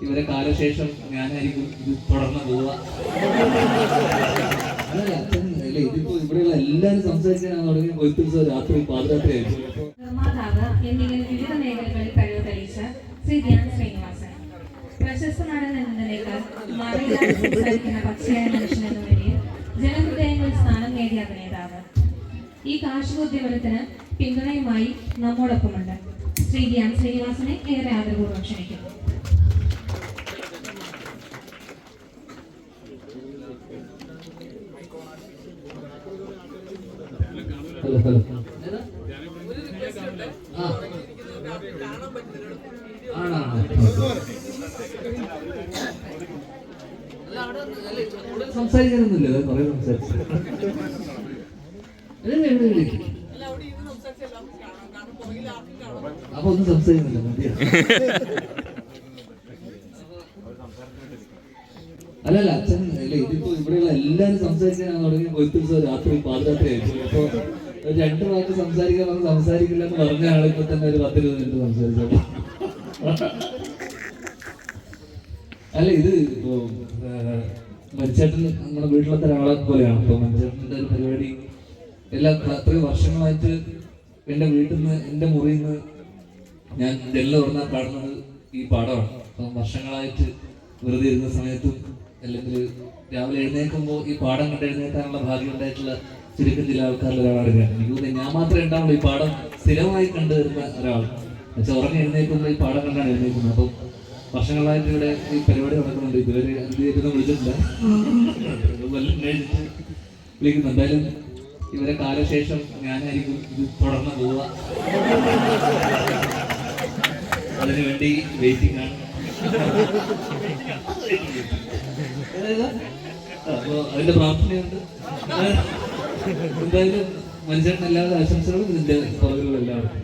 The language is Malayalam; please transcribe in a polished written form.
ഇവരെ കാലശേഷം ഞാനായിരിക്കും ഇത് തുടർന്ന് പോവുക. അതല്ല അച്ഛൻ അല്ലേ, ഇതിപ്പോ ഇവിടെയുള്ള എല്ലാവരും സംസാരിക്കാൻ തുടങ്ങി കൊയ്ത്തുത്സവം രാത്രി പാതിരാത്രി ആയിരിക്കും. നിർമ്മാതാവ് എന്നിങ്ങനെ വിവിധ മേഖലകളിൽ കഴിവ് തെളിയിച്ച ശ്രീ ധ്യാൻ ശ്രീനിവാസൻ പ്രശസ്ത നടൻ എന്നതിനേക്കാൾ മറയില്ലാതെ സംസാരിക്കുന്ന പച്ചയായ മനുഷ്യൻ എന്ന നിലയിൽ ജനഹൃദയങ്ങളിൽ സ്ഥാനം നേടിയ അഭിനേതാവ്. ഈ കാർഷികോദ്യമനത്തിന് പിന്തുണയുമായി നമ്മോടൊപ്പമുണ്ട്. ശ്രീ ധ്യാൻ ശ്രീനിവാസനെ ഏറെ ആദരപൂർവ്വം ക്ഷണിക്കുന്നു. ഹലോ ഹലോ സംസാരിക്കാനൊന്നുമില്ല, കുറെ സംസാരിച്ചു. അപ്പൊ ഒന്നും സംസാരിക്കുന്നില്ല, മതിയാ. അല്ലല്ല അച്ഛൻ അല്ലേ, ഇതിപ്പോ ഇവിടെയുള്ള എല്ലാവരും സംസാരിക്കാനാണ് തുടങ്ങി കൊയ്ത്തുത്സവം രാത്രി പാതിരാത്രി ആയിരിക്കും. അപ്പൊ ഒരു 2 വാക്ക് സംസാരിക്കാൻ വന്ന് സംസാരിക്കില്ല എന്ന് പറഞ്ഞ ആളിപ്പോ തന്നെ ഒരു 10-20 മിനിറ്റ് സംസാരിച്ചോളൂ. അല്ല ഇത് ഇപ്പോ മരിച്ചേട്ടൻ നമ്മുടെ വീട്ടിലത്തെ ഒരാളെ പോലെയാണ്. ഇപ്പൊ മരിച്ചേട്ടൻ്റെ ഒരു പരിപാടി അത്രയും വർഷങ്ങളായിട്ട് എൻ്റെ വീട്ടിൽ നിന്ന്, എൻ്റെ മുറിയിൽ നിന്ന് ഞാൻ ജനല് തുറന്നാൽ കാണുന്നത് ഈ പാടമാണ്. അപ്പം വർഷങ്ങളായിട്ട് വെറുതെ ഇരുന്ന സമയത്തും അല്ലെങ്കിൽ രാവിലെ എഴുന്നേൽക്കുമ്പോൾ ഈ പാടം കണ്ട് എഴുന്നേൽക്കാനുള്ള ഭാഗ്യം ഉണ്ടായിട്ടുള്ള ചുരുക്കം ചില ആൾക്കാരിൽ ഒരാളാണ് ഞാൻ. എനിക്ക് തോന്നുന്നു ഞാൻ മാത്രമേ ഉണ്ടാവുള്ളൂ ഈ പാടം സ്ഥിരമായി കണ്ടുവരുന്ന ഒരാൾ. എന്നുവെച്ചാൽ ഉറങ്ങി എഴുന്നേൽക്കുമ്പോൾ ഈ പാടം കണ്ടാണ് എഴുന്നേൽക്കുന്നത്. അപ്പം വർഷങ്ങളായിട്ട് ഇവിടെ ഈ പരിപാടി നടക്കുന്നുണ്ട്. ഇതുവരെ എന്ത് വിളിച്ചിട്ടില്ല, വിളിക്കുന്നു. എന്തായാലും ഇവരെ കാലശേഷം ഞാനായിരിക്കും ഇത് തുടർന്ന് പോവുക. അതിനുവേണ്ടി വെയിറ്റിംഗ് ആണ്. അപ്പൊ അതിന്റെ പ്രാർത്ഥനയുണ്ട്. എന്തായാലും മനുഷ്യൻ എല്ലാവരുടെ ആശംസകളും ഇതിന്റെ പുറകിലുള്ള എല്ലാവർക്കും.